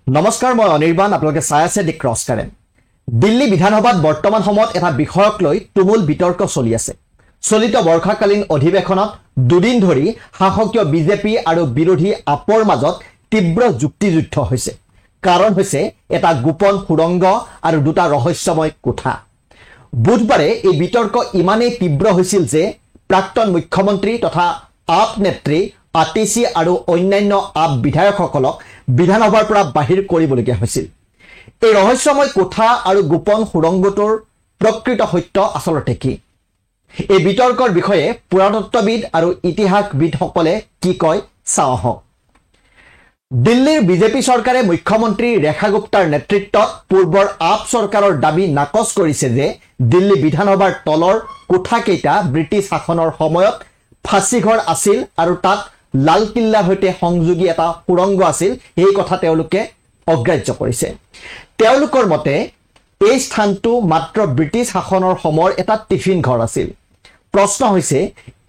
নমস্কাৰ, মই অনিৰ্বাণ। আপোনালোকে চাই আছে দি ক্ৰছ কাৰেণ্ট। দিল্লী বিধানসভাত বৰ্তমান সময়ত এটা বিষয়ক লৈ তুমুল বিতৰ্ক চলি আছে। চলিত বৰ্ষাকালীন অধিৱেশনত দুদিন ধৰি শাসকীয় বিজেপি আৰু বিৰোধী আপৰ মাজত তীব্ৰ যুক্তিযুদ্ধ হৈছে। কাৰণ হৈছে এটা গোপন সুৰংগ আৰু দুটা ৰহস্যময় কোঠা। বুধবাৰে এই বিতৰ্ক ইমানেই তীব্ৰ হৈছিল যে প্ৰাক্তন মুখ্যমন্ত্ৰী তথা আপ নেত্ৰী আতিশী আৰু অন্যান্য আপ বিধায়কসকলক বিধানসভাৰ পৰা বাহিৰ কৰিবলগীয়া হৈছিল। এই ৰহস্যময় কোঠা আৰু গোপন সুৰংগটোৰ প্ৰকৃত সত্য আচলতে কি? এই বিতৰ্কৰ বিষয়ে পুৰাতত্ত্ববিদ আৰু ইতিহাসবিদসকলে কি কয় চাওঁ আহক। দিল্লীৰ বিজেপি চৰকাৰে মুখ্যমন্ত্ৰী ৰেখা গুপ্তাৰ নেতৃত্বত পূৰ্বৰ আপ চৰকাৰৰ দাবী নাকচ কৰিছে যে দিল্লী বিধানসভাৰ তলৰ কোঠাকেইটা ব্ৰিটিছ শাসনৰ সময়ত ফাঁচীঘৰ আছিল আৰু তাত লালকিল্লাৰ সৈতে সংযোগী এটা সুৰংগ আছিল। এই কথা তেওঁলোকে অগ্ৰাহ্য কৰিছে। তেওঁলোকৰ মতে এই স্থানটো মাত্ৰ ব্ৰিটিছ শাসনৰ সময়ৰ এটা টিফিন ঘৰ আছিল। প্ৰশ্ন হৈছে,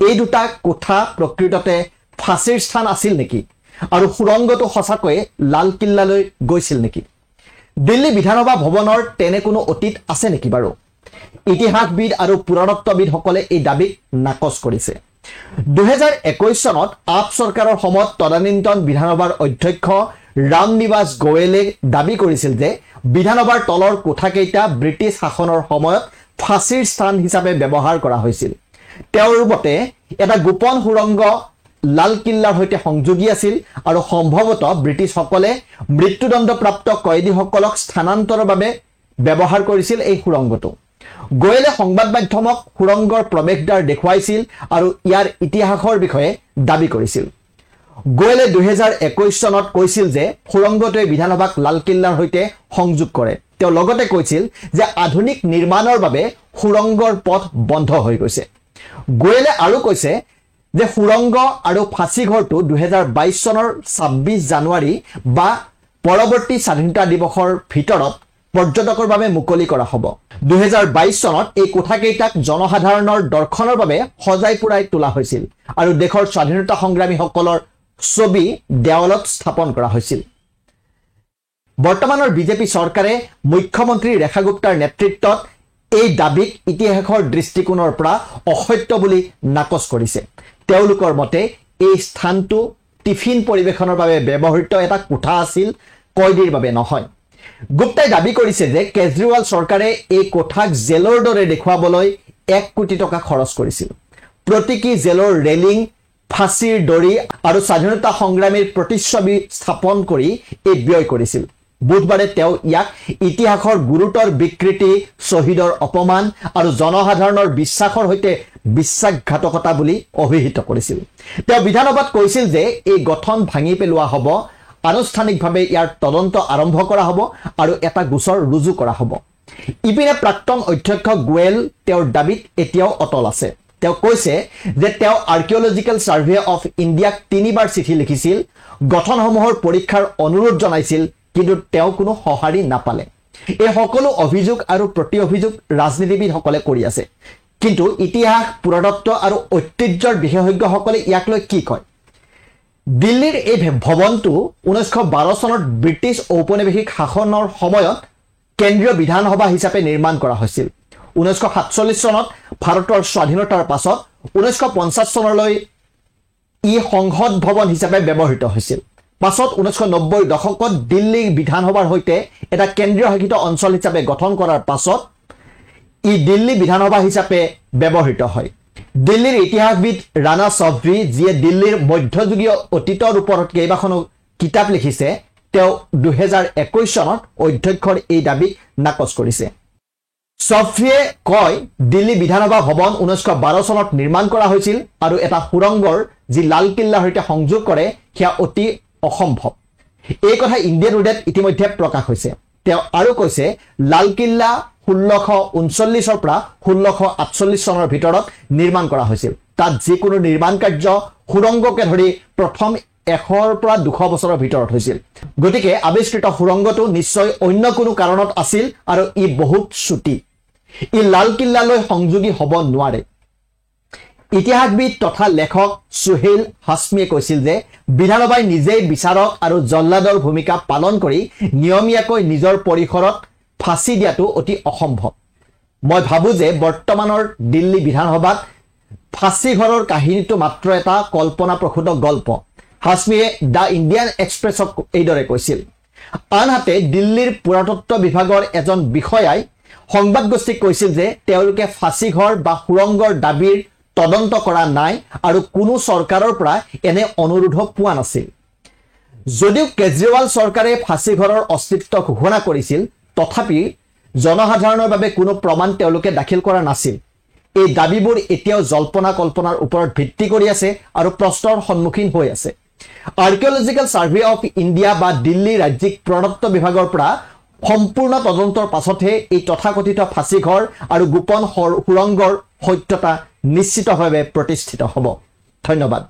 এই দুটা কোঠা প্ৰকৃততে ফাঁচীৰ স্থান আছিল নেকি? আৰু সুৰংগটো সঁচাকৈয়ে লালকিল্লালৈ গৈছিল নেকি? দিল্লী বিধানসভা ভৱনৰ তেনে কোনো অতীত আছে নেকি বাৰু? ইতিহাসবিদ আৰু পুৰাতত্ত্ববিদসকলে এই দাবীক নাকচ কৰিছে। 2021 চনত আপ চৰকাৰৰ সময়ত তদানীন্তন বিধানসভাৰ অধ্যক্ষ ৰাম নিৱাস গোৱেলে দাবী কৰিছিল যে বিধানসভাৰ তলৰ কোঠাকেইটা ব্ৰিটিছ শাসনৰ সময়ত ফাঁচীৰ স্থান হিচাপে ব্যৱহাৰ কৰা হৈছিল। তেওঁৰ মতে এটা গোপন সুৰংগ লালকিল্লাৰ সৈতে সংযোগী আছিল আৰু সম্ভৱতঃ ব্ৰিটিছসকলে মৃত্যুদণ্ডপ্ৰাপ্ত কয়দীসকলক স্থানান্তৰৰ বাবে ব্যৱহাৰ কৰিছিল এই সুৰংগটো। গোৱেলে সংবাদ মাধ্যমক সুৰংগৰ প্ৰৱেশদ্বাৰ দেখুৱাইছিল আৰু ইয়াৰ ইতিহাসৰ বিষয়ে দাবী কৰিছিল। গোৱেলে 2021 চনত কৈছিল যে সুৰংগটোৱে বিধানসভাক লালকিল্লাৰ সৈতে সংযোগ কৰে। তেওঁ লগতে কৈছিল যে আধুনিক নিৰ্মাণৰ বাবে সুৰংগৰ পথ বন্ধ হৈ গৈছে। গোৱেলে আৰু কৈছে যে সুৰংগ আৰু ফাঁচীঘৰটো 2022 চনৰ 26 জানুৱাৰী বা পৰৱৰ্তী স্বাধীনতা দিৱসৰ ভিতৰত পৰ্যটকৰ বাবে মুকলি কৰা হ'ব। 2022 চনত এই কোঠাকেইটাক জনসাধাৰণৰ দৰ্শনৰ বাবে সজাই পুৰাই তোলা হৈছিল আৰু দেশৰ স্বাধীনতা সংগ্ৰামীসকলৰ ছবি দেৱালত স্থাপন কৰা হৈছিল। বৰ্তমানৰ বিজেপি চৰকাৰে মুখ্যমন্ত্ৰী ৰেখা গুপ্তাৰ নেতৃত্বত এই দাবীক ইতিহাসৰ দৃষ্টিকোণৰ পৰা অসত্য বুলি নাকচ কৰিছে। তেওঁলোকৰ মতে এই স্থানটো টিফিন পৰিৱেশনৰ বাবে ব্যৱহৃত এটা কোঠা আছিল, কয়দীৰ বাবে নহয়। গুপ্তাই দাবী কৰিছে যে কেজৰিৱাল চৰকাৰে এই কোঠাক জেলৰ দৰে দেখুৱাবলৈ 1 কোটি টকা খৰচ কৰিছিল। প্ৰতীকী জেলৰ ৰেলিং, ফাঁচীৰ দড়ি আৰু স্বাধীনতা সংগ্ৰামীৰ প্ৰতিচ্ছবি স্থাপন কৰি এই ব্যয় কৰিছিল। বুধবাৰে তেওঁ ইয়াক ইতিহাসৰ গুৰুতৰ বিকৃতি, শ্বহীদৰ অপমান আৰু জনসাধাৰণৰ বিশ্বাসৰ সৈতে বিশ্বাসঘাতকতা বুলি অভিহিত কৰিছিল। তেওঁ বিধানসভাত কৈছিল যে এই গঠন ভাঙি পেলোৱা হ'ব, আনুষ্ঠানিকভাৱে ইয়াৰ তদন্ত আৰম্ভ কৰা হ'ব আৰু এটা গোচৰ ৰুজু কৰা হ'ব। ইপিনে প্ৰাক্তন অধ্যক্ষ গোৱেল তেওঁৰ দাবীত এতিয়াও অটল আছে। তেওঁ কৈছে যে তেওঁ আৰ্কিঅলজিকেল ছাৰ্ভে অফ ইণ্ডিয়াক 3বাৰ চিঠি লিখিছিল, গঠনসমূহৰ পৰীক্ষাৰ অনুৰোধ জনাইছিল, কিন্তু তেওঁ কোনো সঁহাৰি নাপালে। এই সকলো অভিযোগ আৰু প্ৰতি অভিযোগ ৰাজনীতিবিদসকলে কৰি আছে, কিন্তু ইতিহাস, পুৰাতত্ত্ব আৰু ঐতিহ্যৰ বিশেষজ্ঞসকলে ইয়াক লৈ কি কয়? দিল্লীৰ এই ভৱনটো 1912 চনত ব্ৰিটিছ ঔপনিৱেশিক শাসনৰ সময়ত কেন্দ্ৰীয় বিধানসভা হিচাপে নিৰ্মাণ কৰা হৈছিল। 1947 চনত ভাৰতৰ স্বাধীনতাৰ পাছত 1950 চনলৈ ই সংসদ ভৱন হিচাপে ব্যৱহৃত হৈছিল। পাছত 1990ৰ দশকত দিল্লী বিধানসভাৰ সৈতে এটা কেন্দ্ৰীয় শাসিত অঞ্চল হিচাপে গঠন কৰাৰ পাছত ই দিল্লী বিধানসভা হিচাপে ব্যৱহৃত হয়। দিল্লীৰ ইতিহাসবিদ ৰাণা চৌধুৰী, যিয়ে দিল্লীৰ মধ্যযুগীয় অতীতৰ ওপৰত কেইবাখনো কিতাপ লিখিছে, তেওঁ 2021 চনত অধ্যক্ষৰ এই দাবীক নাকচ কৰিছে। চৌধুৰীয়ে কয়, দিল্লী বিধানসভা ভৱন 1912 চনত নিৰ্মাণ কৰা হৈছিল আৰু এটা সুৰংগৰ যি লালকিল্লাৰ সৈতে সংযোগ কৰে সেয়া অতি অসম্ভৱ। এই কথা ইণ্ডিয়ান টুডেত ইতিমধ্যে প্ৰকাশ হৈছে। তেওঁ আৰু কৈছে, লালকিল্লা 1639 পৰা 1648 চনৰ ভিতৰত নিৰ্মাণ কৰা হৈছিল। তাত যিকোনো নিৰ্মাণ কাৰ্য সুৰংগকে ধৰি প্ৰথম 100 পৰা 200 বছৰৰ ভিতৰত হৈছিল। গতিকে আৱিষ্কৃত সুৰংগটো নিশ্চয় অন্য কোনো কাৰণত আছিল আৰু ই বহুত চুটি। ই লালকিল্লালৈ সংযোগী হ'ব নোৱাৰে। ইতিহাসবিদ তথা লেখক সুহেল হাছমিয়ে কৈছিল যে বিধানসভাই নিজেই বিচাৰক আৰু জল্লাদৰ ভূমিকা পালন কৰি নিয়মীয়াকৈ নিজৰ পৰিসৰত ফাঁচি দিয়াটো অতি অসম্ভৱ। মই ভাবোঁ যে বৰ্তমানৰ দিল্লী বিধানসভাত ফাঁচী ঘৰৰ কাহিনীটো মাত্ৰ এটা কল্পনাপ্ৰসূত গল্প। হাছমিয়ে দ্য ইণ্ডিয়ান এক্সপ্ৰেছক এইদৰে কৈছিল। আনহাতে দিল্লীৰ পুৰাতত্ব বিভাগৰ এজন বিষয়াই সংবাদগোষ্ঠীক কৈছিল যে তেওঁলোকে ফাঁচী ঘৰ বা সুৰংগৰ দাবীৰ তদন্ত কৰা নাই আৰু কোনো চৰকাৰৰ পৰা এনে অনুৰোধ পোৱা নাছিল। যদিও কেজৰিৱাল চৰকাৰে ফাঁচী ঘৰৰ অস্তিত্ব ঘোষণা কৰিছিল, তথাপি জনসাধাৰণৰ বাবে কোনো প্ৰমাণ তেওঁলোকে দাখিল কৰা নাছিল। এই দাবীবোৰ এতিয়াও জল্পনা কল্পনাৰ ওপৰত ভিত্তি কৰি আছে আৰু প্ৰশ্নৰ সন্মুখীন হৈ আছে। আৰ্কিঅলজিকেল ছাৰ্ভে অফ ইণ্ডিয়া বা দিল্লী ৰাজ্যিক পুৰাতত্ব বিভাগৰ পৰা সম্পূৰ্ণ তদন্তৰ পাছতহে এই তথাকথিত ফাঁচী ঘৰ আৰু গোপন সুৰংগৰ সত্যতা নিশ্চিতভাৱে প্ৰতিষ্ঠিত হ'ব। ধন্যবাদ।